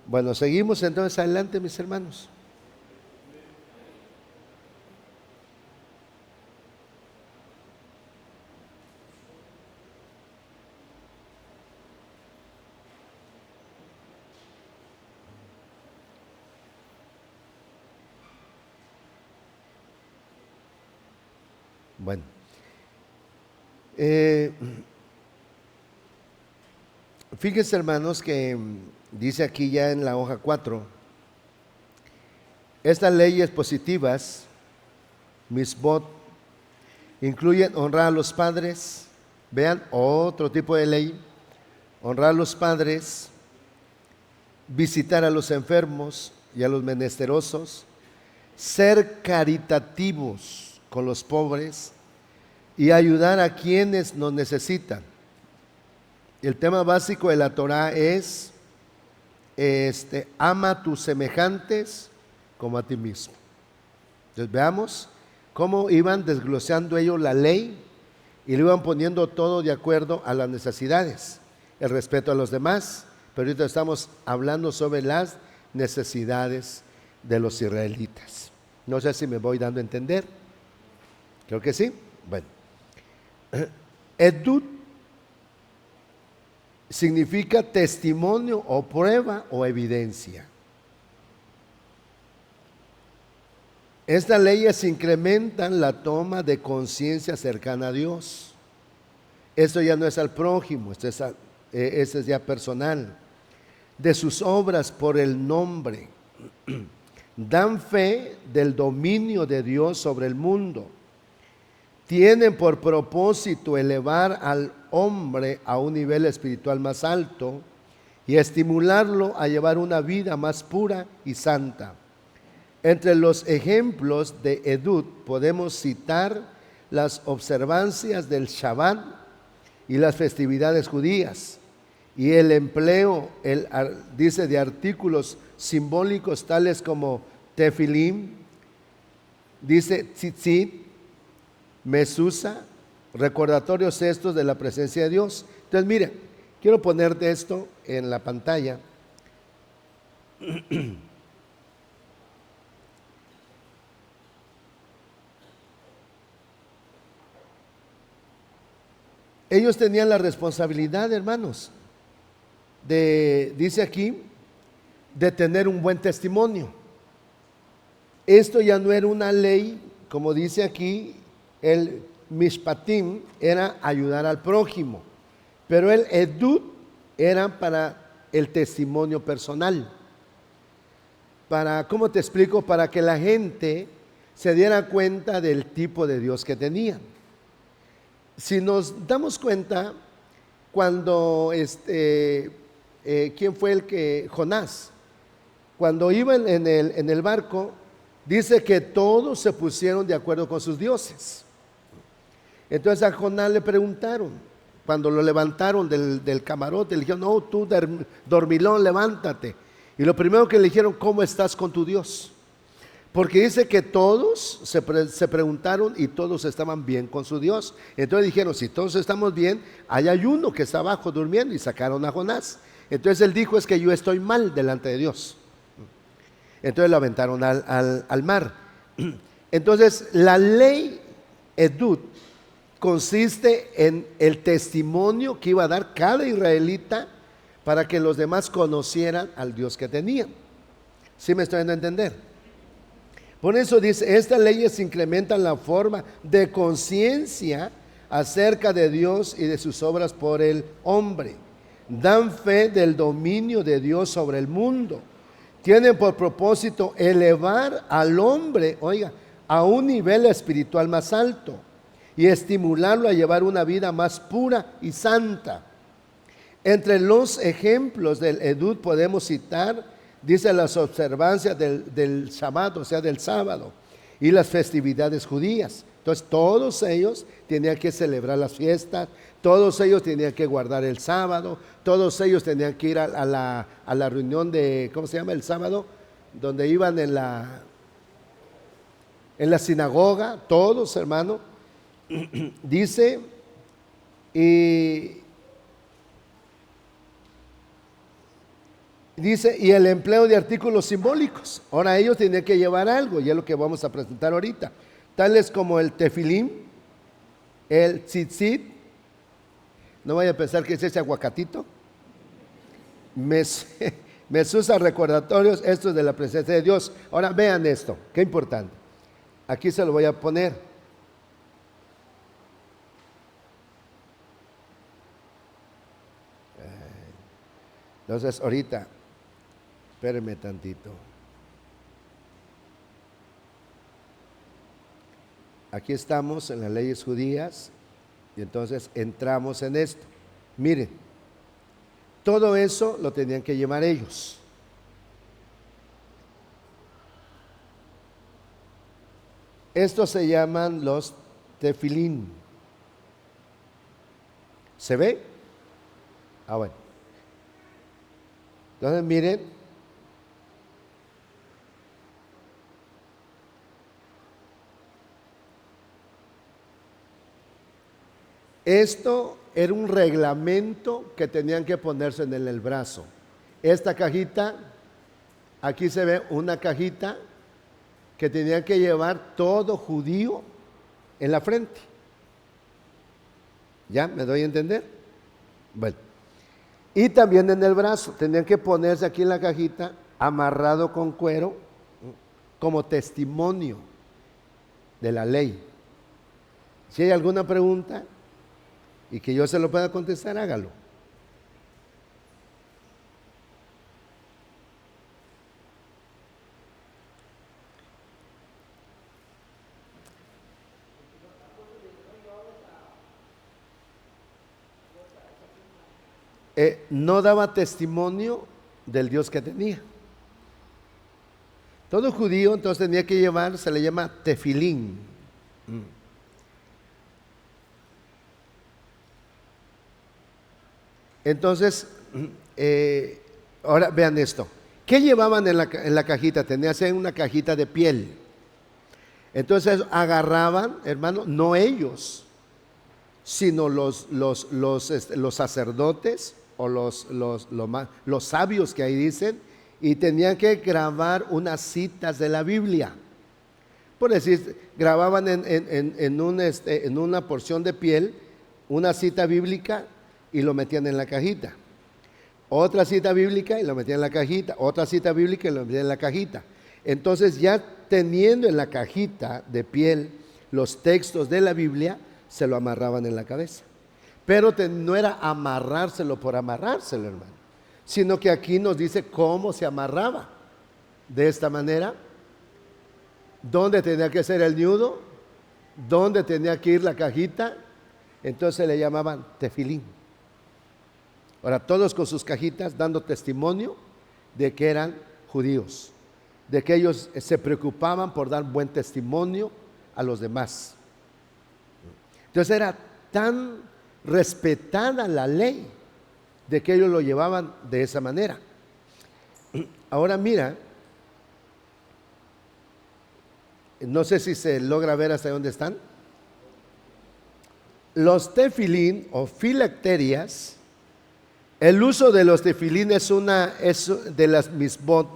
Bueno, seguimos entonces adelante, mis hermanos. Bueno, eh, fíjense, hermanos, que dice aquí ya en la hoja 4, estas leyes positivas, misbot, incluyen honrar a los padres. Vean, otro tipo de ley: honrar a los padres, visitar a los enfermos y a los menesterosos, ser caritativos con los pobres y ayudar a quienes nos necesitan. El tema básico de la Torah es ama a tus semejantes como a ti mismo. Entonces veamos cómo iban desglosando ellos la ley y lo iban poniendo todo de acuerdo a las necesidades, el respeto a los demás. Pero ahorita estamos hablando sobre las necesidades de los israelitas. No sé si me voy dando a entender. Creo que sí. Bueno, edut significa testimonio o prueba o evidencia. Estas leyes incrementan la toma de conciencia cercana a Dios. Esto ya no es al prójimo, esto es ya personal. De sus obras por el nombre. Dan fe del dominio de Dios sobre el mundo. Tienen por propósito elevar al hombre a un nivel espiritual más alto y estimularlo a llevar una vida más pura y santa. Entre los ejemplos de edut podemos citar las observancias del Shabbat y las festividades judías, y el empleo, dice, de artículos simbólicos tales como tefilim, dice tzitzit, mesusa, recordatorios estos de la presencia de Dios. Entonces, mire, quiero ponerte esto en la pantalla. Ellos tenían la responsabilidad, hermanos, dice aquí, de tener un buen testimonio. Esto ya no era una ley, como dice aquí, el mishpatim era ayudar al prójimo, pero el edut era para el testimonio personal. ¿Cómo te explico? Para que la gente se diera cuenta del tipo de Dios que tenían. Si nos damos cuenta, cuando ¿quién fue el que? Jonás. Cuando iban en el barco, dice que todos se pusieron de acuerdo con sus dioses. Entonces a Jonás le preguntaron, cuando lo levantaron del camarote, le dijeron: no, tú dormilón, levántate. Y lo primero que le dijeron: ¿cómo estás con tu Dios? Porque dice que todos se preguntaron y todos estaban bien con su Dios. Entonces dijeron: si todos estamos bien, hay uno que está abajo durmiendo, y sacaron a Jonás. Entonces él dijo: es que yo estoy mal delante de Dios. Entonces lo aventaron al mar. Entonces la ley edut consiste en el testimonio que iba a dar cada israelita para que los demás conocieran al Dios que tenían. ¿Sí me estoy dando a entender? Por eso dice: estas leyes incrementan la forma de conciencia acerca de Dios y de sus obras por el hombre. Dan fe del dominio de Dios sobre el mundo. Tienen por propósito elevar al hombre, oiga, a un nivel espiritual más alto y estimularlo a llevar una vida más pura y santa. Entre los ejemplos del edut podemos citar, dice, las observancias del Shabbat, o sea, del sábado, y las festividades judías. Entonces todos ellos tenían que celebrar las fiestas, todos ellos tenían que guardar el sábado, todos ellos tenían que ir a la reunión de, ¿cómo se llama? El sábado, donde iban en la sinagoga, todos, hermano. Dice, y Dice, y el empleo de artículos simbólicos. Ahora ellos tenían que llevar algo, y es lo que vamos a presentar ahorita, tales como el tefilín, el tzitzit. No vaya a pensar que es ese aguacatito. Mesusa, recordatorios, esto es de la presencia de Dios. Ahora vean esto, qué importante. Aquí se lo voy a poner. Entonces ahorita, espérenme tantito. Aquí estamos en las leyes judías y entonces entramos en esto. Miren, todo eso lo tenían que llevar ellos. Estos se llaman los tefilín. ¿Se ve? Bueno. Entonces miren, esto era un reglamento que tenían que ponerse en el brazo. Esta cajita, aquí se ve una cajita que tenían que llevar todo judío en la frente. ¿Ya me doy a entender? Bueno. Y también en el brazo, tenían que ponerse aquí en la cajita, amarrado con cuero, como testimonio de la ley. Si hay alguna pregunta y que yo se lo pueda contestar, hágalo. No daba testimonio del Dios que tenía. Todo judío entonces tenía que llevar, se le llama tefilín. Entonces, ahora vean esto. ¿Qué llevaban en la cajita? Tenían una cajita de piel. Entonces agarraban, hermano, no ellos, sino los sacerdotes o los sabios que ahí dicen, y tenían que grabar unas citas de la Biblia. Por decir, grababan en una porción de piel una cita bíblica y lo metían en la cajita. Otra cita bíblica y lo metían en la cajita. Otra cita bíblica y lo metían en la cajita. Entonces, ya teniendo en la cajita de piel los textos de la Biblia, se lo amarraban en la cabeza. Pero no era amarrárselo por amarrárselo, hermano, sino que aquí nos dice cómo se amarraba. De esta manera, dónde tenía que ser el nudo, dónde tenía que ir la cajita. Entonces le llamaban tefilín. Ahora, todos con sus cajitas dando testimonio de que eran judíos, de que ellos se preocupaban por dar buen testimonio a los demás. Entonces era tan respetada la ley de que ellos lo llevaban de esa manera. Ahora mira, no sé si se logra ver hasta dónde están. Los tefilín o filacterias, el uso de los tefilín es de las misbot,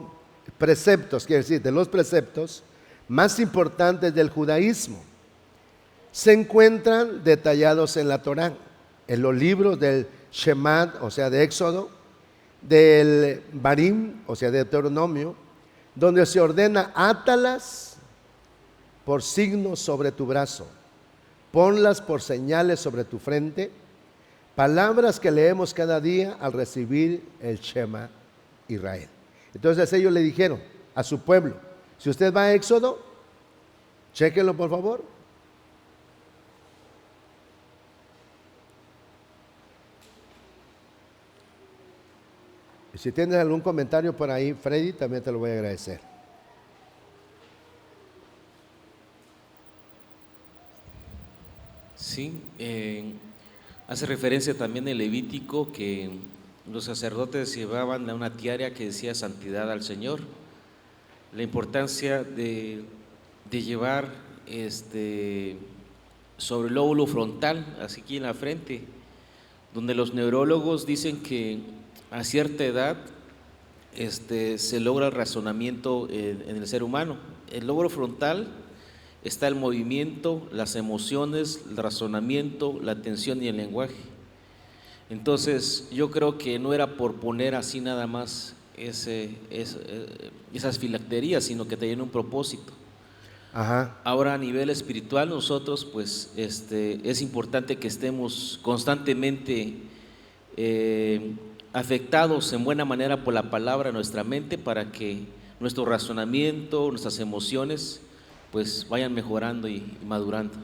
preceptos, quiere decir, de los preceptos más importantes del judaísmo. Se encuentran detallados en la Torá, en los libros del Shemad, o sea, de Éxodo, del Barim, o sea, de Deuteronomio, donde se ordena: átalas por signos sobre tu brazo, ponlas por señales sobre tu frente, palabras que leemos cada día al recibir el Shema Israel. Entonces ellos le dijeron a su pueblo: si usted va a Éxodo, chéquenlo por favor. Y si tienes algún comentario por ahí, Freddy, también te lo voy a agradecer. Sí, hace referencia también el Levítico que los sacerdotes llevaban una tiara que decía santidad al Señor. La importancia de llevar sobre el lóbulo frontal, así aquí en la frente, donde los neurólogos dicen que a cierta edad se logra el razonamiento en el ser humano. El lóbulo frontal está el movimiento, las emociones, el razonamiento, la atención y el lenguaje. Entonces yo creo que no era por poner así nada más esas filacterías, sino que tenían un propósito. Ajá. Ahora a nivel espiritual nosotros pues es importante que estemos constantemente afectados en buena manera por la palabra en nuestra mente, para que nuestro razonamiento, nuestras emociones pues vayan mejorando y madurando.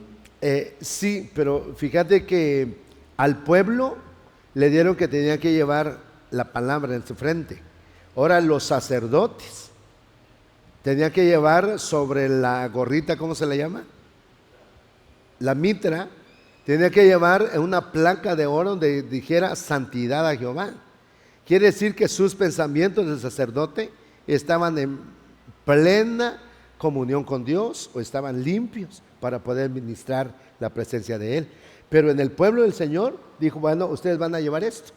Sí, pero fíjate que al pueblo le dieron que tenía que llevar la palabra en su frente. Ahora los sacerdotes tenían que llevar sobre la gorrita, ¿cómo se le llama? La mitra. Tenía que llevar una placa de oro donde dijera santidad a Jehová. Quiere decir que sus pensamientos del sacerdote estaban en plena comunión con Dios, o estaban limpios para poder ministrar la presencia de Él. Pero en el pueblo del Señor dijo, bueno, ustedes van a llevar esto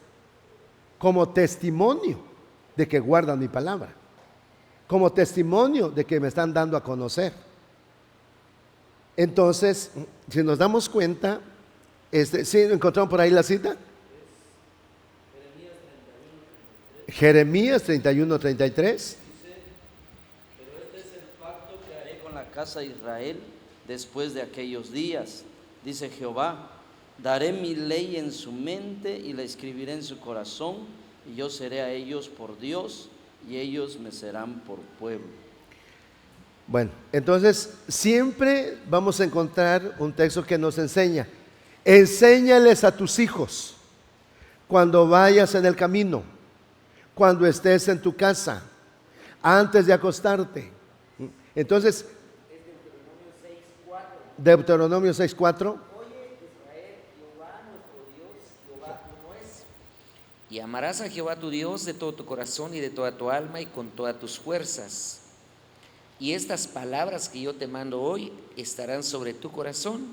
como testimonio de que guardan mi palabra, como testimonio de que me están dando a conocer. Entonces, si nos damos cuenta, ¿sí encontramos por ahí la cita? Jeremías 31:33. Con la casa de Israel después de aquellos días, dice Jehová, daré mi ley en su mente y la escribiré en su corazón, y yo seré a ellos por Dios y ellos me serán por pueblo. Bueno, entonces siempre vamos a encontrar un texto que nos enseña: enséñales a tus hijos cuando vayas en el camino, cuando estés en tu casa, antes de acostarte. Entonces, Deuteronomio 6:4. Y amarás a Jehová tu Dios de todo tu corazón y de toda tu alma y con todas tus fuerzas. Y estas palabras que yo te mando hoy estarán sobre tu corazón,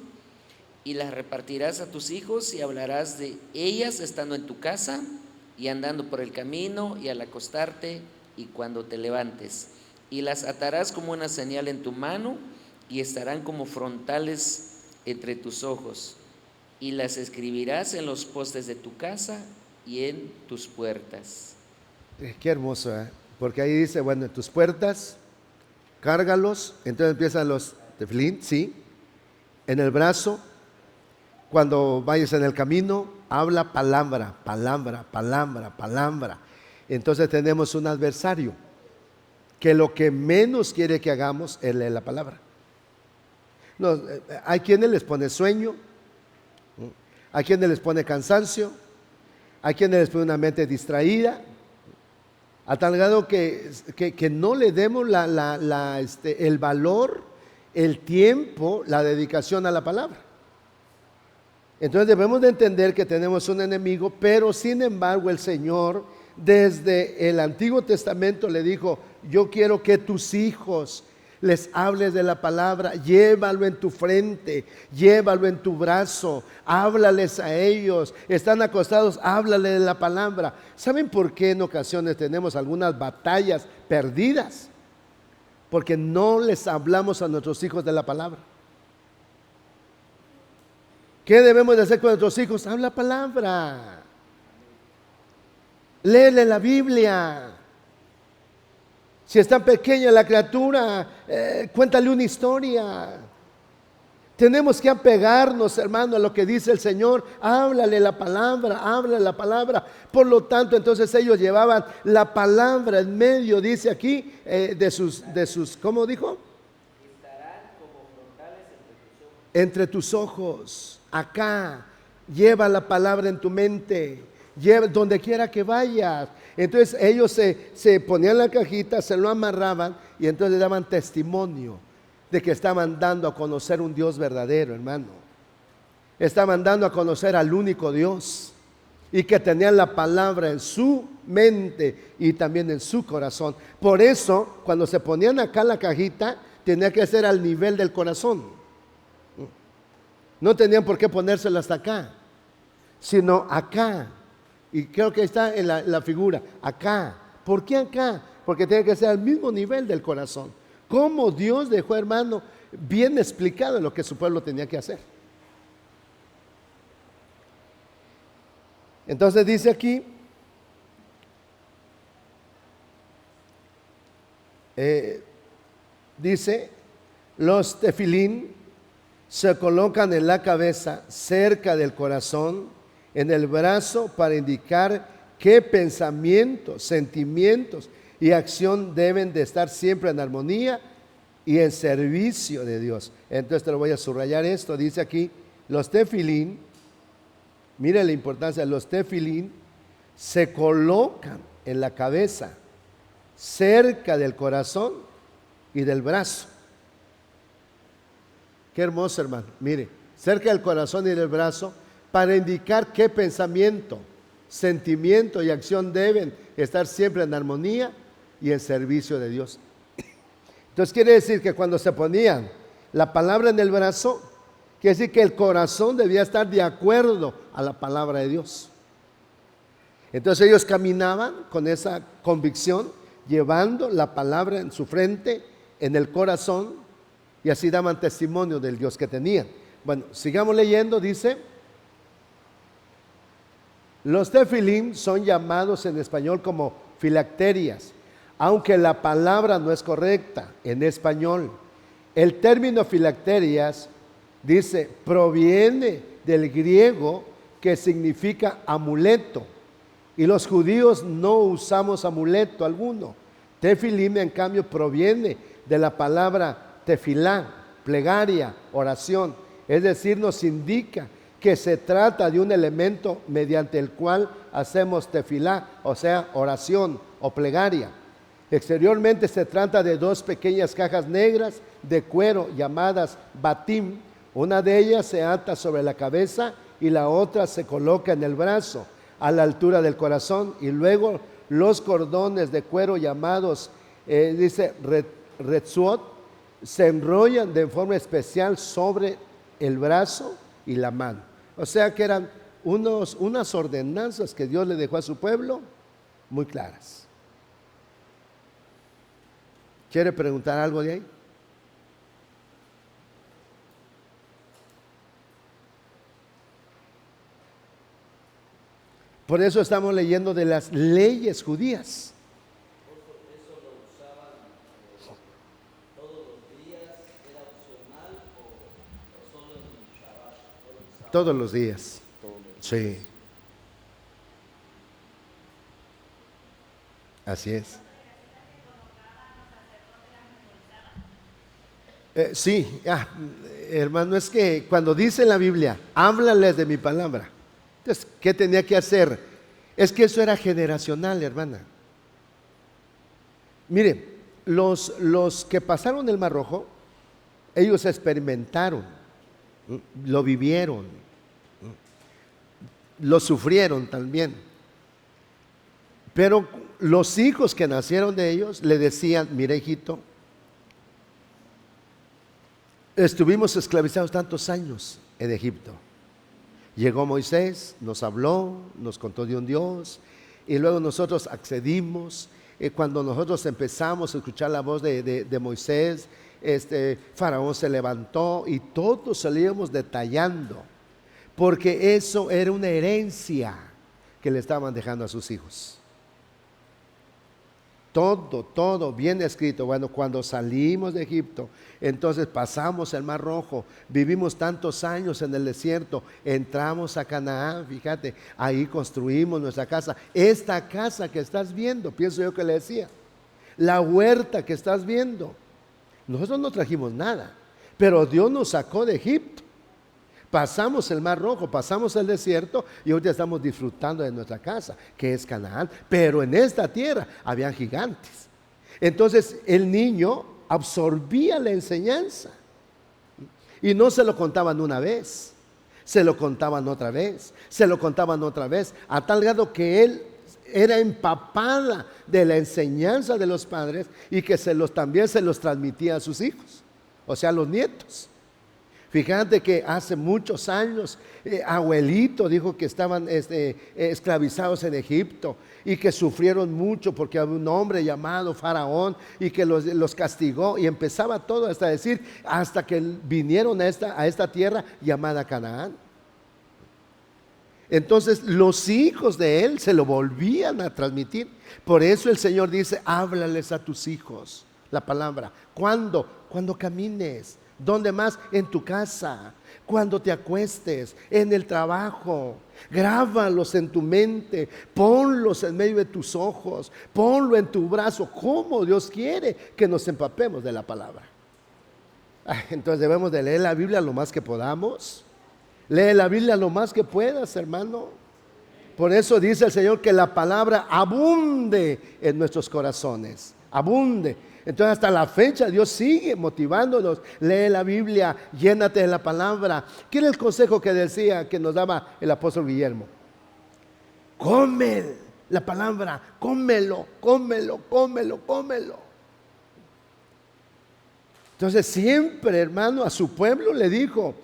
y las repartirás a tus hijos y hablarás de ellas estando en tu casa y andando por el camino y al acostarte y cuando te levantes. Y las atarás como una señal en tu mano y estarán como frontales entre tus ojos. Y las escribirás en los postes de tu casa y en tus puertas. Qué hermoso, porque ahí dice, bueno, en tus puertas, cárgalos. Entonces empiezan los tefilín, sí. En el brazo, cuando vayas en el camino, habla palabra, palabra, palabra, palabra. Entonces tenemos un adversario que lo que menos quiere que hagamos es leer la palabra. No, hay quienes les pone sueño, hay quienes les pone cansancio, hay quienes les pone una mente distraída, a tal grado que no le demos el valor, el tiempo, la dedicación a la palabra. Entonces debemos de entender que tenemos un enemigo, pero sin embargo el Señor desde el Antiguo Testamento le dijo: yo quiero que tus hijos les hables de la palabra, llévalo en tu frente, llévalo en tu brazo, háblales a ellos, están acostados, háblale de la palabra. ¿Saben por qué en ocasiones tenemos algunas batallas perdidas? Porque no les hablamos a nuestros hijos de la palabra. ¿Qué debemos de hacer con nuestros hijos? Habla palabra, léele la Biblia. Si está pequeña la criatura, cuéntale una historia. Tenemos que apegarnos, hermano, a lo que dice el Señor. Háblale la palabra, háblale la palabra. Por lo tanto, entonces ellos llevaban la palabra en medio, dice aquí, de sus, ¿cómo dijo? Estarán como frontales Entre tus ojos, acá. Lleva la palabra en tu mente, lleva donde quiera que vayas. Entonces ellos se ponían la cajita, se lo amarraban y entonces daban testimonio de que estaban dando a conocer un Dios verdadero, hermano. Estaban dando a conocer al único Dios, y que tenían la palabra en su mente y también en su corazón. Por eso, cuando se ponían acá la cajita, tenía que ser al nivel del corazón. No tenían por qué ponérsela hasta acá, sino acá. Y creo que está en la figura, acá, ¿Por qué acá? Porque tiene que ser al mismo nivel del corazón. Cómo Dios dejó, hermano, bien explicado lo que su pueblo tenía que hacer. Entonces dice aquí, dice, los tefilín se colocan en la cabeza, cerca del corazón, en el brazo, para indicar qué pensamientos, sentimientos y acción deben de estar siempre en armonía y en servicio de Dios. Entonces te lo voy a subrayar esto, dice aquí, los tefilín, mire la importancia, los tefilín se colocan en la cabeza, cerca del corazón y del brazo. Qué hermoso, hermano. Mire, cerca del corazón y del brazo, para indicar qué pensamiento, sentimiento y acción deben estar siempre en armonía y en servicio de Dios. Entonces quiere decir que cuando se ponían la palabra en el brazo, quiere decir que el corazón debía estar de acuerdo a la palabra de Dios. Entonces ellos caminaban con esa convicción, llevando la palabra en su frente, en el corazón, y así daban testimonio del Dios que tenían. Bueno, sigamos leyendo, dice, los tefilín son llamados en español como filacterias, aunque la palabra no es correcta en español. El término filacterias, dice, proviene del griego que significa amuleto, y los judíos no usamos amuleto alguno. Tefilín, en cambio, proviene de la palabra tefilá, plegaria, oración, es decir, nos indica que se trata de un elemento mediante el cual hacemos tefilá, o sea, oración o plegaria. Exteriormente se trata de dos pequeñas cajas negras de cuero llamadas batim. Una de ellas se ata sobre la cabeza y la otra se coloca en el brazo, a la altura del corazón, y luego los cordones de cuero llamados, dice, retzuot, se enrollan de forma especial sobre el brazo y la mano. O sea que eran unas ordenanzas que Dios le dejó a su pueblo muy claras. ¿Quiere preguntar algo de ahí? Por eso estamos leyendo de las leyes judías. ¿Eso lo usaban todos los días? ¿Era opcional o solo en el Shabbat? Todos los días. Sí. Así es. Sí, hermano, es que cuando dice la Biblia, háblales de mi palabra. Entonces, ¿qué tenía que hacer? Es que eso era generacional, hermana. Mire, los que pasaron el Mar Rojo, ellos experimentaron, lo vivieron, lo sufrieron también. Pero los hijos que nacieron de ellos le decían, mira, hijito, estuvimos esclavizados tantos años en Egipto. Llegó Moisés, nos habló, nos contó de un Dios, y luego nosotros accedimos. Cuando nosotros empezamos a escuchar la voz de Moisés, Faraón se levantó y todos salíamos detallando, porque eso era una herencia que le estaban dejando a sus hijos. Todo bien escrito. Bueno, cuando salimos de Egipto, entonces pasamos el Mar Rojo, vivimos tantos años en el desierto, entramos a Canaán, fíjate, ahí construimos nuestra casa. Esta casa que estás viendo, pienso yo que le decía, la huerta que estás viendo, nosotros no trajimos nada, pero Dios nos sacó de Egipto. Pasamos el Mar Rojo, pasamos el desierto y hoy ya estamos disfrutando de nuestra casa, que es Canaán. Pero en esta tierra habían gigantes. Entonces el niño absorbía la enseñanza y no se lo contaban una vez, se lo contaban otra vez, se lo contaban otra vez, a tal grado que él era empapada de la enseñanza de los padres y que también se los transmitía a sus hijos, o sea, a los nietos. Fíjate que hace muchos años, abuelito dijo que estaban esclavizados en Egipto y que sufrieron mucho porque había un hombre llamado Faraón y que los castigó, y empezaba todo hasta decir, hasta que vinieron a esta tierra llamada Canaán. Entonces los hijos de él se lo volvían a transmitir. Por eso el Señor dice, háblales a tus hijos la palabra. ¿Cuándo? Cuando camines. ¿Dónde más? En tu casa, cuando te acuestes, en el trabajo. Grábalos en tu mente, ponlos en medio de tus ojos, ponlo en tu brazo, como Dios quiere que nos empapemos de la palabra. Entonces debemos de leer la Biblia lo más que podamos. Lee la Biblia lo más que puedas, hermano. Por eso dice el Señor que la palabra abunde en nuestros corazones, abunde. Entonces hasta la fecha Dios sigue motivándonos. Lee la Biblia, llénate de la palabra. ¿Qué era el consejo que decía, que nos daba el apóstol Guillermo? Come la palabra, cómelo, cómelo, cómelo, cómelo. Entonces siempre, hermano, a su pueblo le dijo,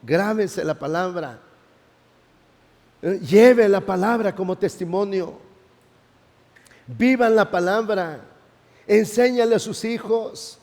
grábese la palabra, lleve la palabra como testimonio, vivan la palabra, enséñale a sus hijos.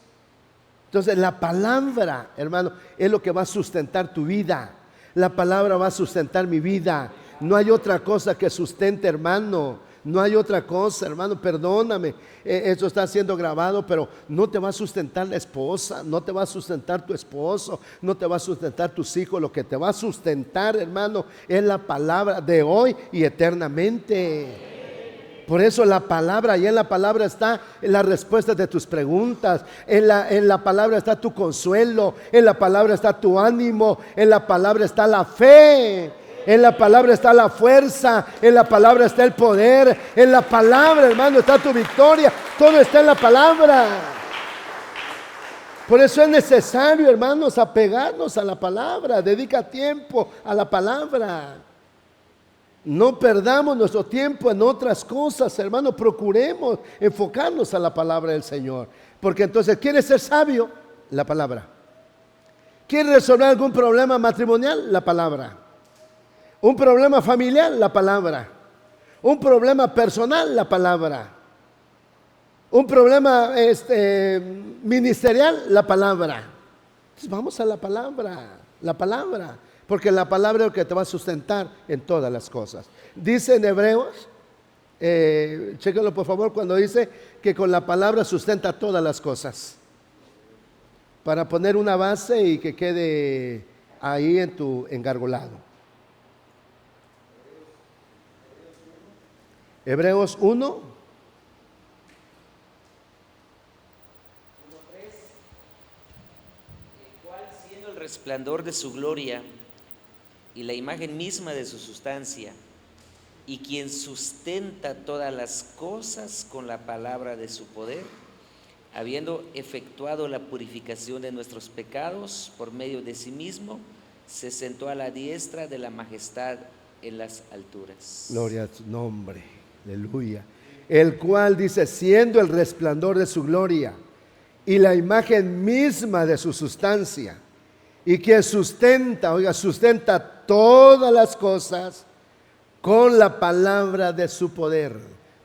Entonces la palabra, hermano, es lo que va a sustentar tu vida. La palabra va a sustentar mi vida. No hay otra cosa que sustente, hermano. No hay otra cosa, hermano, perdóname, esto está siendo grabado, pero no te va a sustentar la esposa, no te va a sustentar tu esposo, no te va a sustentar tus hijos. Lo que te va a sustentar, hermano, es la palabra de hoy y eternamente. Por eso la palabra, y en la palabra está la respuesta de tus preguntas, en la palabra está tu consuelo, en la palabra está tu ánimo, en la palabra está la fe. En la palabra está la fuerza, en la palabra está el poder, en la palabra, hermano, está tu victoria. Todo está en la palabra. Por eso es necesario, hermanos, apegarnos a la palabra. Dedica tiempo a la palabra. No perdamos nuestro tiempo en otras cosas, hermano. Procuremos enfocarnos a la palabra del Señor. Porque entonces, ¿quieres ser sabio? La palabra. ¿Quieres resolver algún problema matrimonial? La palabra. Un problema familiar, la palabra. Un problema personal, la palabra. Un problema ministerial, la palabra. Entonces vamos a la palabra, porque la palabra es lo que te va a sustentar en todas las cosas. Dice en Hebreos, chéquenlo por favor, cuando dice que con la palabra sustenta todas las cosas. Para poner una base y que quede ahí en tu engargolado. Hebreos 1, el cual siendo el resplandor de su gloria y la imagen misma de su sustancia, y quien sustenta todas las cosas con la palabra de su poder, habiendo efectuado la purificación de nuestros pecados por medio de sí mismo, se sentó a la diestra de la majestad en las alturas. Gloria a tu nombre. Aleluya. El cual dice, siendo el resplandor de su gloria y la imagen misma de su sustancia, y que sustenta todas las cosas con la palabra de su poder.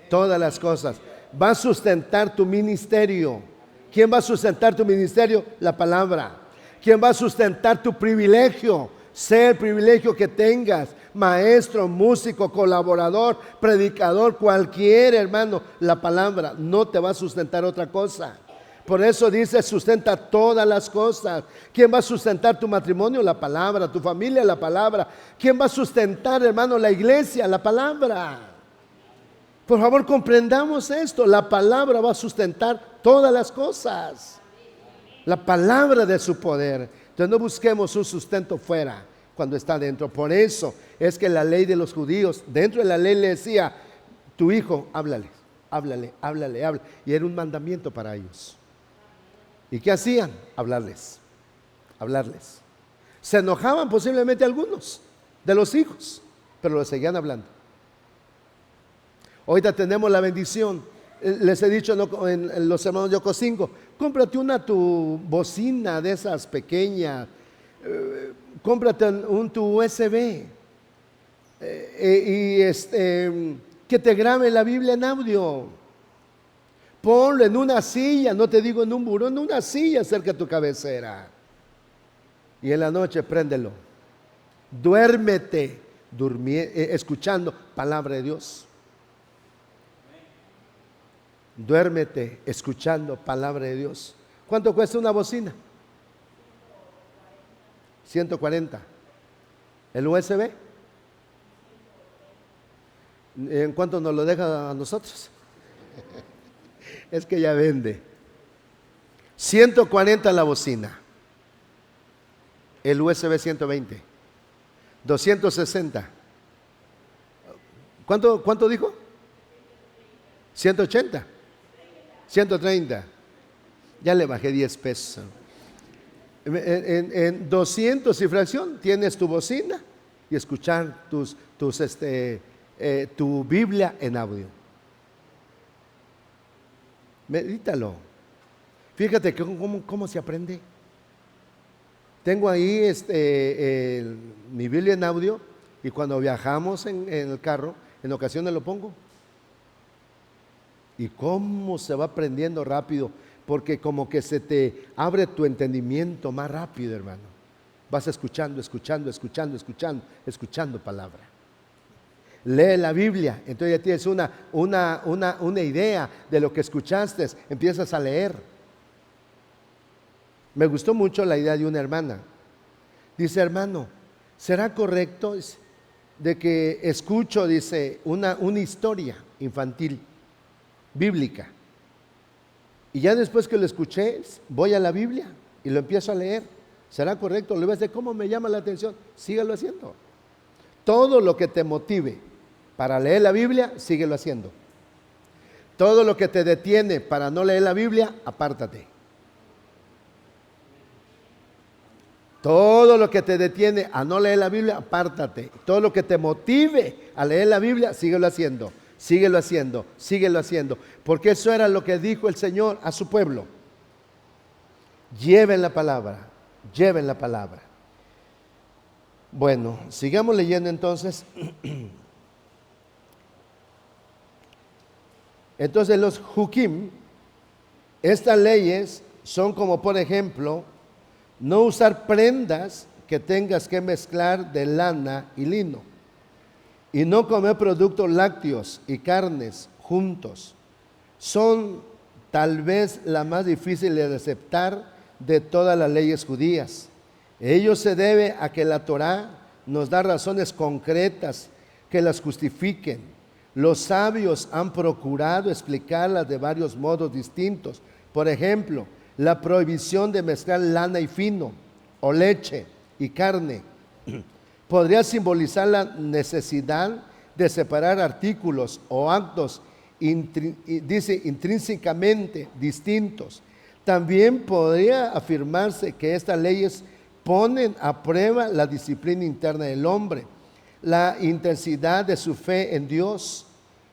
Todas las cosas. Va a sustentar tu ministerio. ¿Quién va a sustentar tu ministerio? La palabra. ¿Quién va a sustentar tu privilegio? Sea el privilegio que tengas, maestro, músico, colaborador, predicador, cualquier, hermano, la palabra no te va a sustentar otra cosa. Por eso dice, sustenta todas las cosas. ¿Quién va a sustentar tu matrimonio? La palabra. Tu familia, la palabra. ¿Quién va a sustentar, hermano, la iglesia? La palabra. Por favor, comprendamos esto. La palabra va a sustentar todas las cosas. La palabra de su poder. Entonces no busquemos un sustento fuera cuando está dentro. Por eso es que la ley de los judíos, dentro de la ley le decía, tu hijo, háblale. Y era un mandamiento para ellos. ¿Y qué hacían? Hablarles. Se enojaban posiblemente algunos de los hijos, pero lo seguían hablando. Ahorita tenemos la bendición. Les he dicho en los hermanos de Ocosingo, cómprate tu bocina de esas pequeñas, cómprate tu USB que te grabe la Biblia en audio. Ponlo en una silla, no te digo en un buró, en una silla cerca de tu cabecera. Y en la noche préndelo. Duérmete escuchando palabra de Dios. Duérmete escuchando palabra de Dios. ¿Cuánto cuesta una bocina? 140. ¿El USB? ¿En cuánto nos lo deja a nosotros? Es que ya vende. 140 la bocina. El USB 120. 260. ¿Cuánto dijo? 180. 130. Ya le bajé 10 pesos. En 200 y fracción tienes tu bocina y escuchar tu Biblia en audio. Medítalo. Fíjate cómo se aprende. Tengo ahí mi Biblia en audio y cuando viajamos en el carro, en ocasiones lo pongo. Y cómo se va aprendiendo rápido, porque como que se te abre tu entendimiento más rápido, hermano. Vas escuchando palabra. Lee la Biblia, entonces ya tienes una idea de lo que escuchaste, empiezas a leer. Me gustó mucho la idea de una hermana. Dice: hermano, ¿será correcto de que escucho, dice, una historia infantil, bíblica? Y ya después que lo escuché, voy a la Biblia y lo empiezo a leer. ¿Será correcto? ¿Le ves de cómo me llama la atención? Síguelo haciendo. Todo lo que te motive para leer la Biblia, síguelo haciendo. Todo lo que te detiene para no leer la Biblia, apártate. Todo lo que te detiene a no leer la Biblia, apártate. Todo lo que te motive a leer la Biblia, síguelo haciendo. Síguelo haciendo, síguelo haciendo. Porque eso era lo que dijo el Señor a su pueblo. Lleven la palabra, lleven la palabra. Bueno, sigamos leyendo entonces. Entonces los Jukim, estas leyes son como, por ejemplo, no usar prendas que tengas que mezclar de lana y lino, y no comer productos lácteos y carnes juntos. Son tal vez la más difícil de aceptar de todas las leyes judías. Ello se debe a que la Torá nos da razones concretas que las justifiquen. Los sabios han procurado explicarlas de varios modos distintos. Por ejemplo, la prohibición de mezclar lana y fino, o leche y carne, podría simbolizar la necesidad de separar artículos o actos, dice, intrínsecamente distintos. También podría afirmarse que estas leyes ponen a prueba la disciplina interna del hombre, la intensidad de su fe en Dios.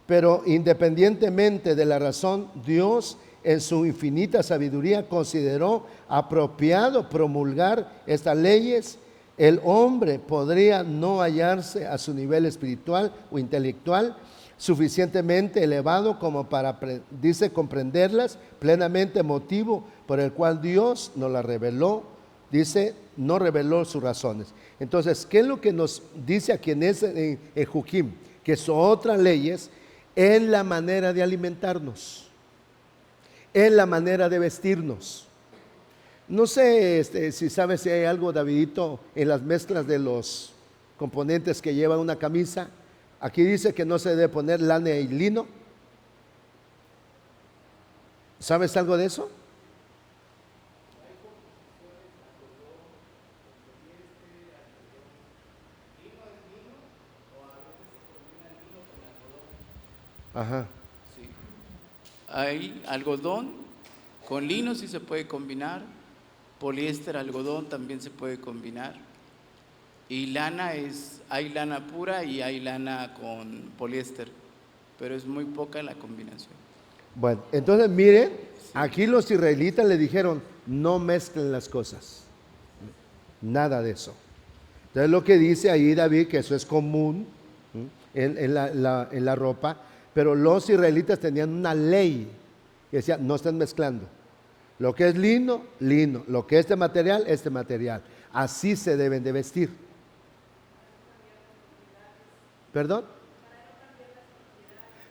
Pero independientemente de la razón, Dios en su infinita sabiduría consideró apropiado promulgar estas leyes. El hombre podría no hallarse a su nivel espiritual o intelectual suficientemente elevado como para, dice, comprenderlas plenamente, motivo por el cual Dios nos las reveló. Dice, no reveló sus razones. Entonces, ¿qué es lo que nos dice aquí en Jukim? Que son otras leyes en la manera de alimentarnos, en la manera de vestirnos. No sé si sabes si hay algo, Davidito, en las mezclas de los componentes que lleva una camisa. Aquí dice que no se debe poner lana y lino. ¿Sabes algo de eso? Ajá. Sí. Hay algodón con lino, sí se puede combinar. Poliéster, algodón también se puede combinar. Y lana hay lana pura y hay lana con poliéster, pero es muy poca la combinación. Bueno, entonces miren, aquí los israelitas le dijeron, no mezclen las cosas. nada de eso. Entonces lo que dice ahí David, que eso es común en la ropa, pero los israelitas tenían una ley que decía, no estén mezclando. Lo que es lino, lino. Lo que es de material, es de material. Así se deben de vestir. ¿Perdón?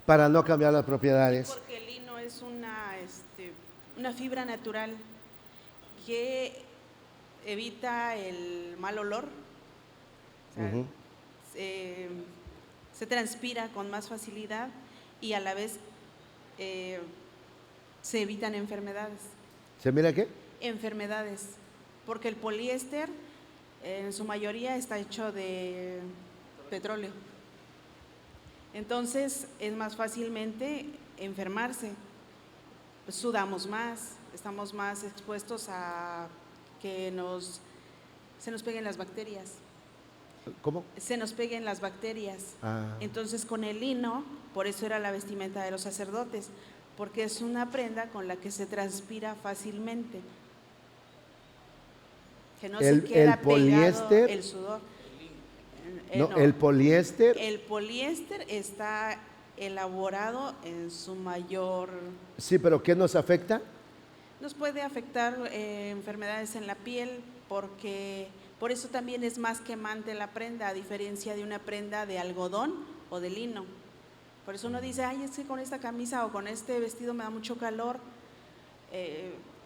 Para no cambiar las propiedades. Porque el lino es una fibra natural que evita el mal olor. O sea, Ujú. se transpira con más facilidad y a la vez se evitan enfermedades. ¿Se mira qué? Enfermedades, porque el poliéster en su mayoría está hecho de petróleo. Entonces es más fácilmente enfermarse, sudamos más, estamos más expuestos a que se nos peguen las bacterias. ¿Cómo? Se nos peguen las bacterias. Ah. Entonces con el lino, por eso era la vestimenta de los sacerdotes, porque es una prenda con la que se transpira fácilmente, que no El se queda poliéster, pegado el sudor. No, No. el poliéster, El poliéster está elaborado en su mayor. sí, pero ¿qué nos afecta? Nos puede afectar enfermedades en la piel, porque por eso también es más quemante la prenda, a diferencia de una prenda de algodón o de lino. Por eso uno dice, ay, es que con esta camisa o con este vestido me da mucho calor.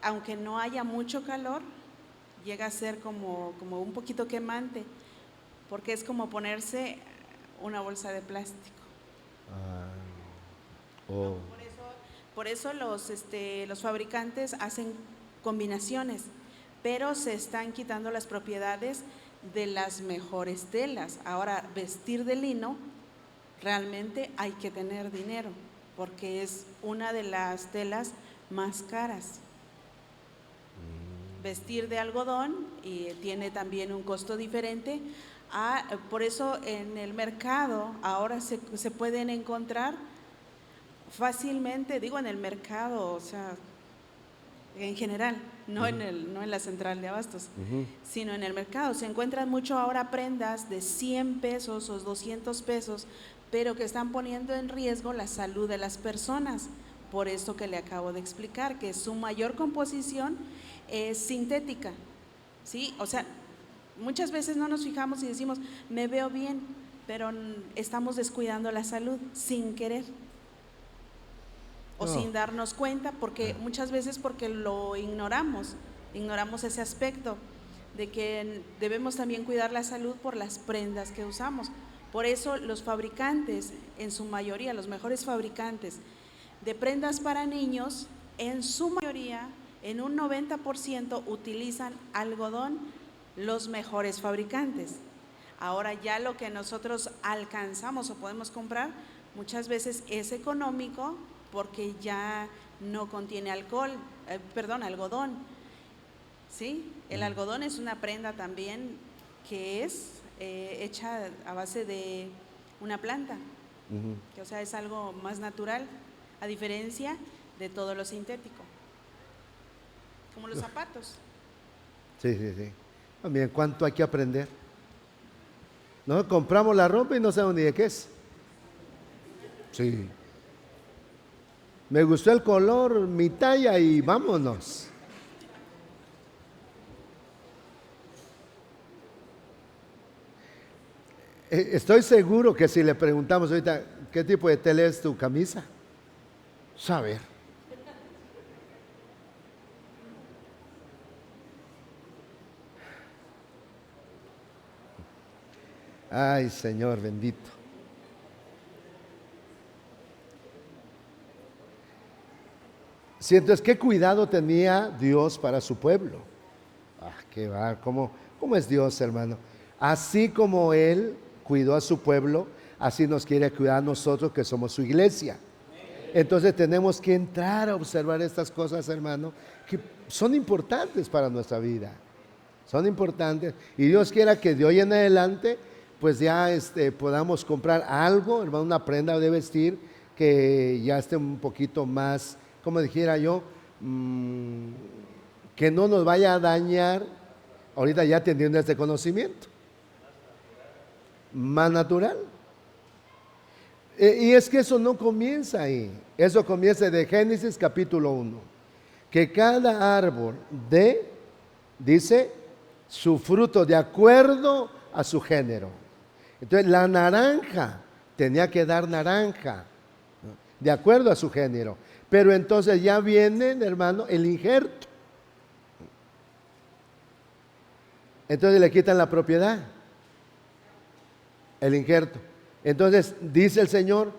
Aunque no haya mucho calor, llega a ser como un poquito quemante, porque es como ponerse una bolsa de plástico. Oh. Por eso los fabricantes hacen combinaciones, pero se están quitando las propiedades de las mejores telas. Ahora, vestir de lino, realmente hay que tener dinero, porque es una de las telas más caras. Vestir de algodón y tiene también un costo diferente. Por eso en el mercado ahora se pueden encontrar fácilmente, digo en el mercado, o sea, en general, no en la central de abastos, sino en el mercado. Se encuentran mucho ahora prendas de 100 pesos o 200 pesos, pero que están poniendo en riesgo la salud de las personas. Por eso que le acabo de explicar, que su mayor composición es sintética, ¿sí? O sea, muchas veces no nos fijamos y decimos, me veo bien, pero estamos descuidando la salud sin querer o sin darnos cuenta, porque muchas veces porque lo ignoramos ese aspecto de que debemos también cuidar la salud por las prendas que usamos. Por eso los fabricantes, en su mayoría, los mejores fabricantes de prendas para niños, en su mayoría, en un 90% utilizan algodón, los mejores fabricantes. Ahora ya lo que nosotros alcanzamos o podemos comprar muchas veces es económico, porque ya no contiene algodón. ¿Sí? El algodón es una prenda también que es hecha a base de una planta, que, o sea, es algo más natural, a diferencia de todo lo sintético, como los zapatos. Sí. También, ¿cuánto hay que aprender? No, compramos la ropa y no sabemos ni de qué es. Sí. Me gustó el color, mi talla y vámonos. Estoy seguro que si le preguntamos ahorita, ¿qué tipo de tela es tu camisa? Saber. Ay, Señor bendito. Sí, entonces, ¿qué cuidado tenía Dios para su pueblo? Qué va, ¿cómo es Dios, hermano? Así como Él cuidó a su pueblo, así nos quiere cuidar a nosotros que somos su iglesia. Entonces tenemos que entrar a observar estas cosas, hermano, que son importantes para nuestra vida. Son importantes. Y Dios quiera que de hoy en adelante, pues ya podamos comprar algo, hermano, una prenda de vestir que ya esté un poquito más, como dijera yo, que no nos vaya a dañar ahorita ya teniendo este conocimiento. Más natural. Y es que eso no comienza ahí, eso comienza de Génesis capítulo 1, que cada árbol dice, su fruto de acuerdo a su género. Entonces la naranja tenía que dar naranja, ¿no?, de acuerdo a su género. Pero entonces ya viene, hermano, el injerto. Entonces le quitan la propiedad, el injerto. Entonces dice el Señor,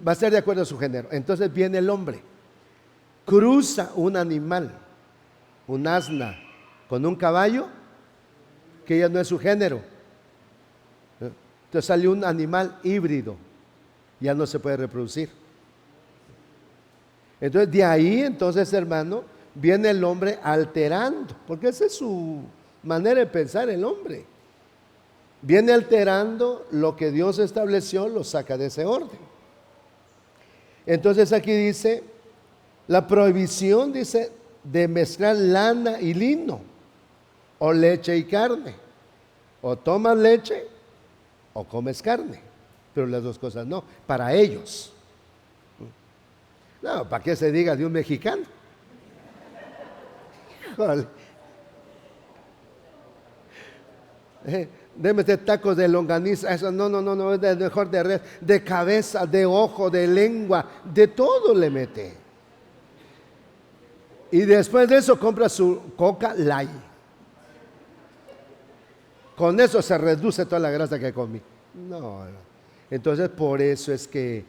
va a ser de acuerdo a su género. Entonces viene el hombre, cruza un animal, un asna, con un caballo, que ya no es su género. Entonces salió un animal híbrido, ya no se puede reproducir. Entonces de ahí, entonces, hermano, viene el hombre alterando, porque esa es su manera de pensar el hombre. Viene alterando lo que Dios estableció, lo saca de ese orden. Entonces aquí dice, la prohibición, dice, de mezclar lana y lino, o leche y carne. O tomas leche o comes carne, pero las dos cosas no, para ellos. No, ¿para qué se diga de un mexicano? Híjole. Deme tacos de longaniza, eso no, es mejor de res, de cabeza, de ojo, de lengua, de todo le mete. Y después de eso compra su Coca Light. Con eso se reduce toda la grasa que comí. No. Entonces por eso es que,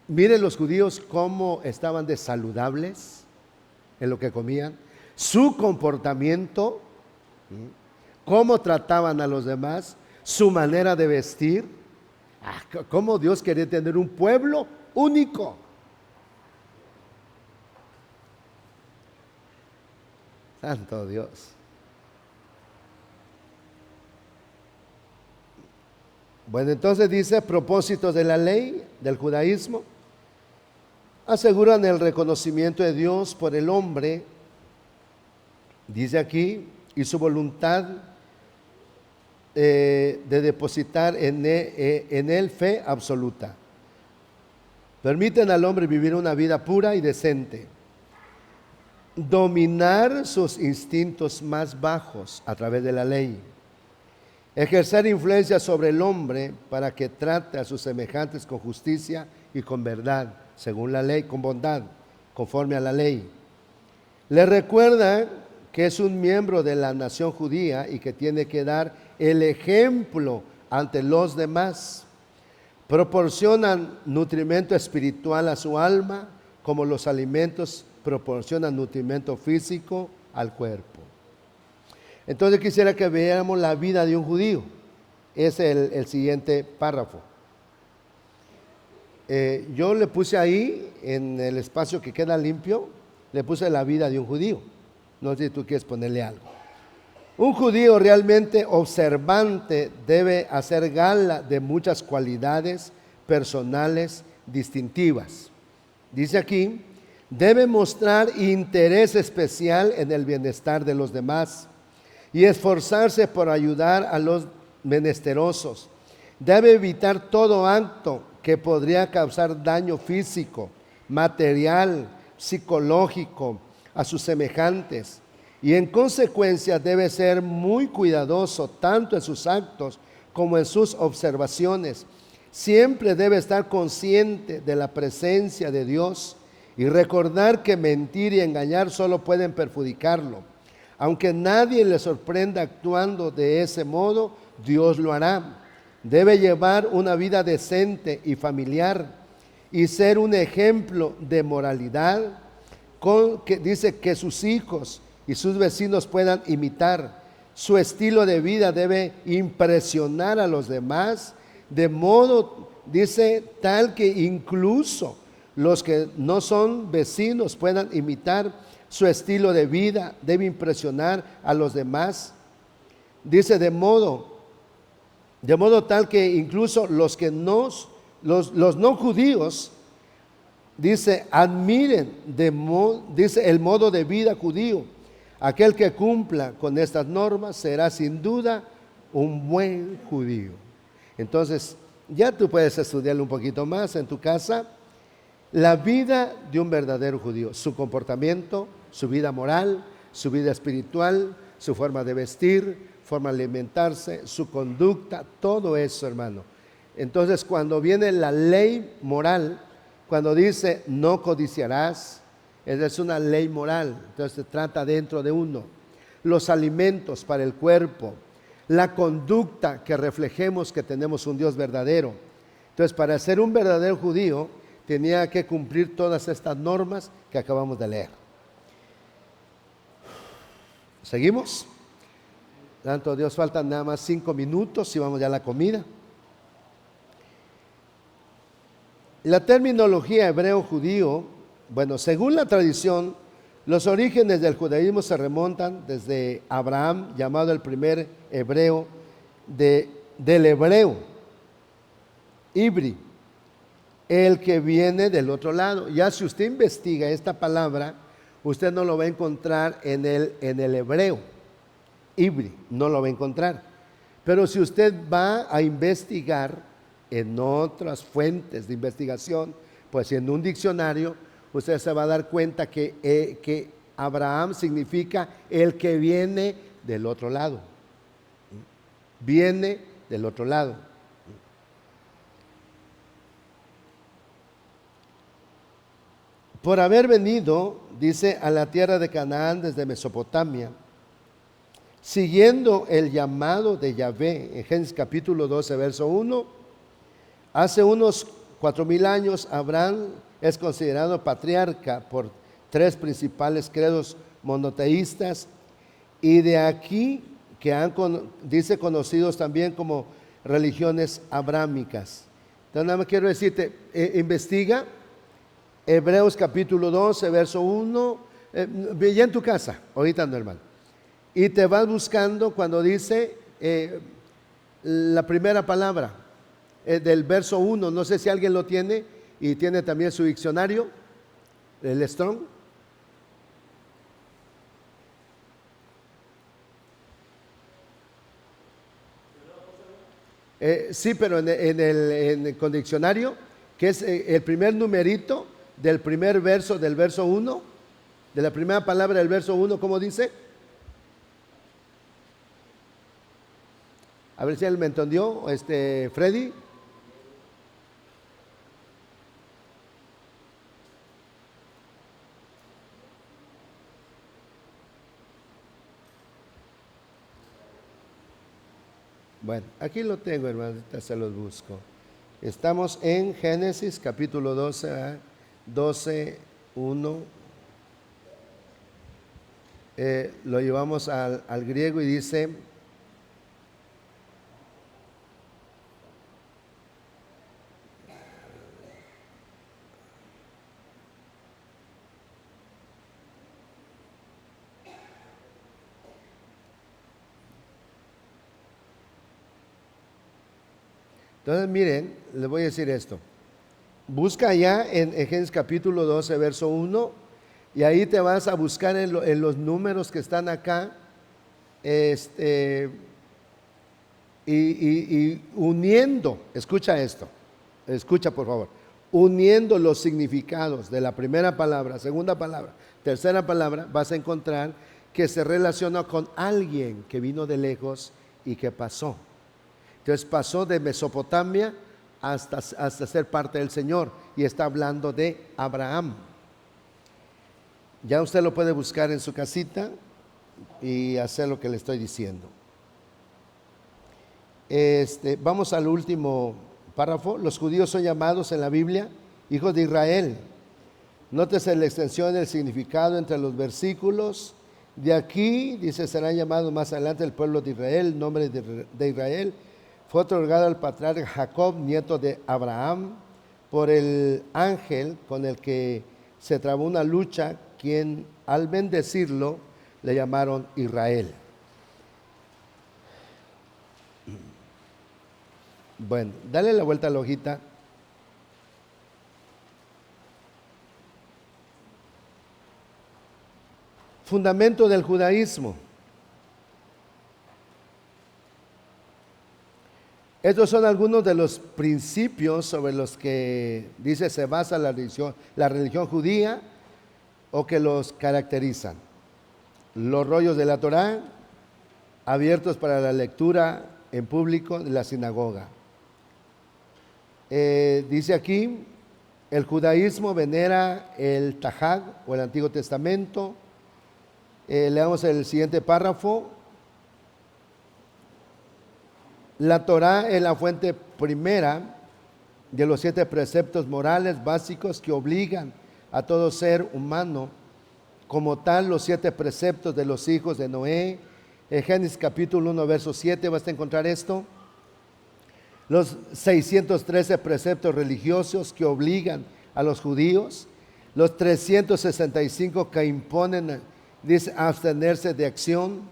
miren los judíos cómo estaban de saludables en lo que comían, su comportamiento, cómo trataban a los demás, su manera de vestir, cómo Dios quería tener un pueblo único. Santo Dios. Bueno, entonces dice, propósitos de la ley, del judaísmo, aseguran el reconocimiento de Dios por el hombre, dice aquí, y su voluntad de depositar en él fe absoluta. Permiten al hombre vivir una vida pura y decente, dominar sus instintos más bajos a través de la ley, ejercer influencia sobre el hombre para que trate a sus semejantes con justicia y con verdad, según la ley, con bondad, conforme a la ley. Le recuerda que es un miembro de la nación judía y que tiene que dar el ejemplo ante los demás. Proporcionan nutrimento espiritual a su alma, como los alimentos proporcionan nutrimento físico al cuerpo. Entonces quisiera que veamos la vida de un judío. Es el siguiente párrafo. Yo le puse ahí, en el espacio que queda limpio, le puse la vida de un judío. No sé si tú quieres ponerle algo. Un judío realmente observante debe hacer gala de muchas cualidades personales distintivas. Dice aquí, debe mostrar interés especial en el bienestar de los demás y esforzarse por ayudar a los menesterosos. Debe evitar todo acto que podría causar daño físico, material, psicológico a sus semejantes, y en consecuencia debe ser muy cuidadoso tanto en sus actos como en sus observaciones. Siempre debe estar consciente de la presencia de Dios y recordar que mentir y engañar solo pueden perjudicarlo. Aunque nadie le sorprenda actuando de ese modo, Dios lo hará. Debe llevar una vida decente y familiar y ser un ejemplo de moralidad que dice que sus hijos y sus vecinos puedan imitar. Su estilo de vida debe impresionar a los demás, de modo, dice, tal que incluso los que no son vecinos puedan imitar su estilo de vida, debe impresionar a los demás. Dice de modo tal que incluso los no judíos, dice, admiren, dice, el modo de vida judío, Aquel que cumpla con estas normas será sin duda un buen judío. Entonces, ya tú puedes estudiarlo un poquito más en tu casa. La vida de un verdadero judío, su comportamiento, su vida moral, su vida espiritual, su forma de vestir, forma de alimentarse, su conducta, todo eso, hermano. Entonces, cuando viene la ley moral, cuando dice no codiciarás, es una ley moral, entonces se trata dentro de uno. Los alimentos para el cuerpo, la conducta que reflejemos que tenemos un Dios verdadero. Entonces, para ser un verdadero judío, tenía que cumplir todas estas normas que acabamos de leer. ¿Seguimos? Santo Dios, faltan nada más 5 minutos y vamos ya a la comida. La terminología hebreo-judío, bueno, según la tradición, los orígenes del judaísmo se remontan desde Abraham, llamado el primer hebreo del hebreo, Ibri, el que viene del otro lado. Ya si usted investiga esta palabra, usted no lo va a encontrar en el hebreo, Ibri, no lo va a encontrar. Pero si usted va a investigar en otras fuentes de investigación, pues en un diccionario, usted se va a dar cuenta que Abraham significa el que viene del otro lado. Viene del otro lado. Por haber venido, dice, a la tierra de Canaán desde Mesopotamia, siguiendo el llamado de Yahvé, en Génesis capítulo 12, verso 1, hace unos 4,000 años Abraham es considerado patriarca por 3 principales credos monoteístas, y de aquí que dice conocidos también como religiones abrámicas. Entonces nada más quiero decirte, investiga Hebreos capítulo 12, verso 1, ya en tu casa, ahorita no, hermano, y te vas buscando cuando dice la primera palabra del verso 1, no sé si alguien lo tiene y tiene también su diccionario, el Strong. Sí, pero con diccionario, que es el primer numerito del primer verso del verso 1, de la primera palabra del verso 1, ¿cómo dice? A ver si él me entendió, Freddy. Bueno, aquí lo tengo, hermano, ahorita se los busco. Estamos en Génesis capítulo 12, 1. Lo llevamos al griego y dice: entonces miren, les voy a decir esto. Busca allá en Génesis capítulo 12, verso 1, y ahí te vas a buscar en los números que están acá, y uniendo, escucha esto, escucha por favor, uniendo los significados de la primera palabra, segunda palabra, tercera palabra, vas a encontrar que se relaciona con alguien que vino de lejos y que pasó. Entonces pasó de Mesopotamia hasta ser parte del Señor, y está hablando de Abraham. Ya usted lo puede buscar en su casita y hacer lo que le estoy diciendo. Vamos al último párrafo. Los judíos son llamados en la Biblia hijos de Israel. Nótese la extensión del significado entre los versículos. De aquí, dice, serán llamados más adelante el pueblo de Israel. El nombre de Israel fue otorgado al patriarca Jacob, nieto de Abraham, por el ángel con el que se trabó una lucha, quien al bendecirlo le llamaron Israel. Bueno, dale la vuelta a la hojita. fundamento del judaísmo. Estos son algunos de los principios sobre los que dice se basa la religión judía o que los caracterizan. Los rollos de la Torá abiertos para la lectura en público de la sinagoga. Dice aquí, el judaísmo venera el Tanaj o el Antiguo Testamento. Leamos el siguiente párrafo. La Torá es la fuente primera de los 7 preceptos morales básicos que obligan a todo ser humano. Como tal, los 7 preceptos de los hijos de Noé. En Génesis capítulo 1, verso 7 vas a encontrar esto. Los 613 preceptos religiosos que obligan a los judíos. Los 365 que imponen, dice, abstenerse de acción.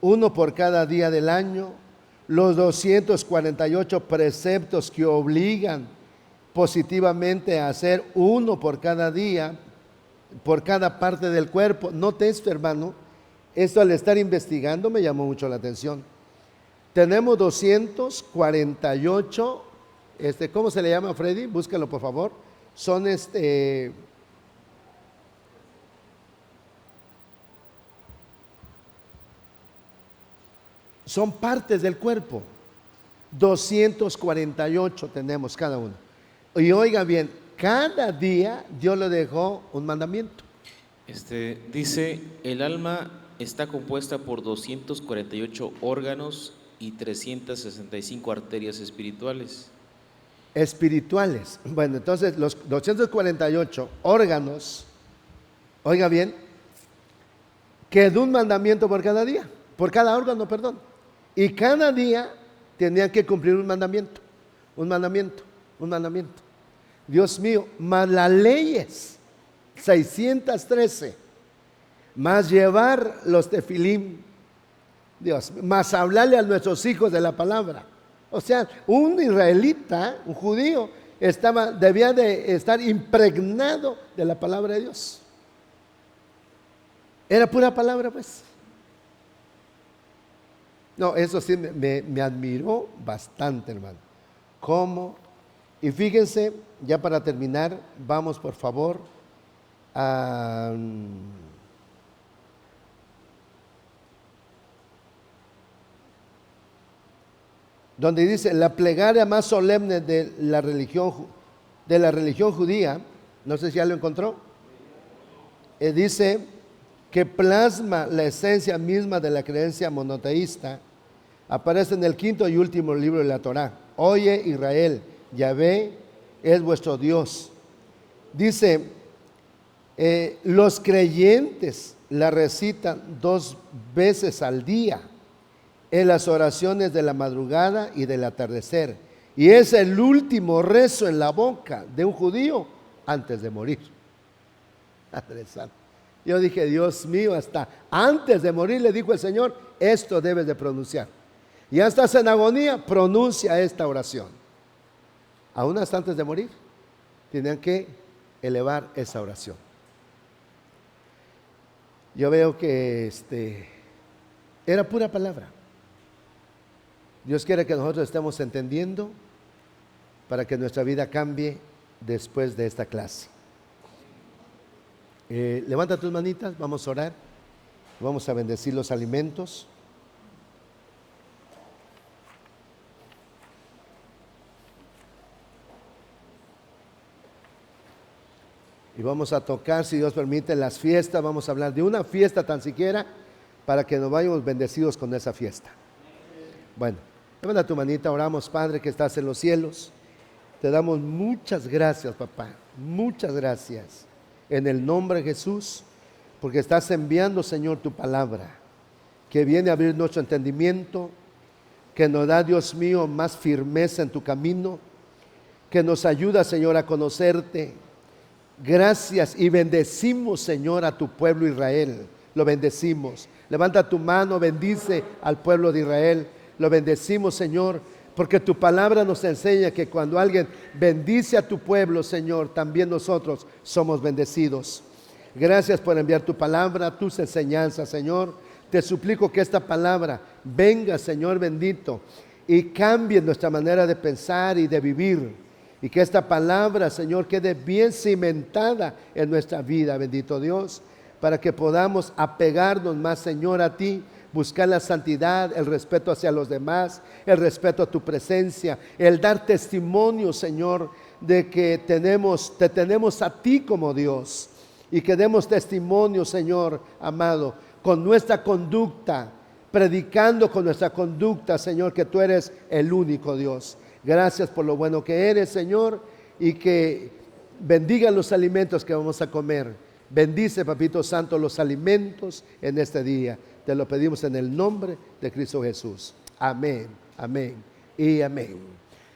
1 por cada día del año. Los 248 preceptos que obligan positivamente a hacer 1 por cada día, por cada parte del cuerpo. Note esto, hermano, esto al estar investigando me llamó mucho la atención. Tenemos 248, ¿cómo se le llama, Freddy? Búscalo, por favor. Son son partes del cuerpo. 248 tenemos cada uno. Y oiga bien, cada día Dios le dejó un mandamiento. Dice, el alma está compuesta por 248 órganos y 365 arterias espirituales. Espirituales. Bueno, entonces los 248 órganos, oiga bien, quedó un mandamiento por cada día, por cada órgano, perdón. Y cada día tenían que cumplir un mandamiento, un mandamiento, un mandamiento. Dios mío, más las leyes, 613, más llevar los tefilim, Dios, más hablarle a nuestros hijos de la palabra. O sea, un israelita, un judío, debía de estar impregnado de la palabra de Dios. Era pura palabra, pues. No, eso sí me admiró bastante, hermano. ¿Cómo? Y fíjense, ya para terminar, vamos por favor a... donde dice la plegaria más solemne de la religión judía, no sé si ya lo encontró, dice que plasma la esencia misma de la creencia monoteísta, aparece en el 5º y último libro de la Torá. Oye Israel, Yahvé es vuestro Dios. Dice, los creyentes la recitan 2 veces al día en las oraciones de la madrugada y del atardecer. Y es el último rezo en la boca de un judío antes de morir. Interesante. Yo dije, Dios mío, hasta antes de morir le dijo el Señor, esto debes de pronunciar. Ya estás en agonía, pronuncia esta oración. Aún hasta antes de morir, tenían que elevar esa oración. Yo veo que era pura palabra. Dios quiere que nosotros estemos entendiendo para que nuestra vida cambie después de esta clase. Levanta tus manitas, vamos a orar, vamos a bendecir los alimentos. Y vamos a tocar, si Dios permite, las fiestas. Vamos a hablar de una fiesta tan siquiera para que nos vayamos bendecidos con esa fiesta. Bueno, levanta tu manita, oramos, Padre que estás en los cielos. Te damos muchas gracias, papá, muchas gracias. En el nombre de Jesús, porque estás enviando, Señor, tu palabra, que viene a abrir nuestro entendimiento, que nos da, Dios mío, más firmeza en tu camino, que nos ayuda, Señor, a conocerte. Gracias y bendecimos, Señor, a tu pueblo Israel. Lo bendecimos. Levanta tu mano, bendice al pueblo de Israel. Lo bendecimos, Señor, porque tu palabra nos enseña que cuando alguien bendice a tu pueblo, Señor, también nosotros somos bendecidos. Gracias por enviar tu palabra, tus enseñanzas, Señor. Te suplico que esta palabra venga, Señor bendito, y cambie nuestra manera de pensar y de vivir. Y que esta palabra, Señor, quede bien cimentada en nuestra vida, bendito Dios, para que podamos apegarnos más, Señor, a ti, buscar la santidad, el respeto hacia los demás, el respeto a tu presencia, el dar testimonio, Señor, de que te tenemos a ti como Dios, y que demos testimonio, Señor amado, con nuestra conducta, predicando con nuestra conducta, Señor, que tú eres el único Dios. Gracias por lo bueno que eres, Señor, y que bendiga los alimentos que vamos a comer. Bendice, Papito Santo, los alimentos en este día. Te lo pedimos en el nombre de Cristo Jesús. Amén, amén y amén.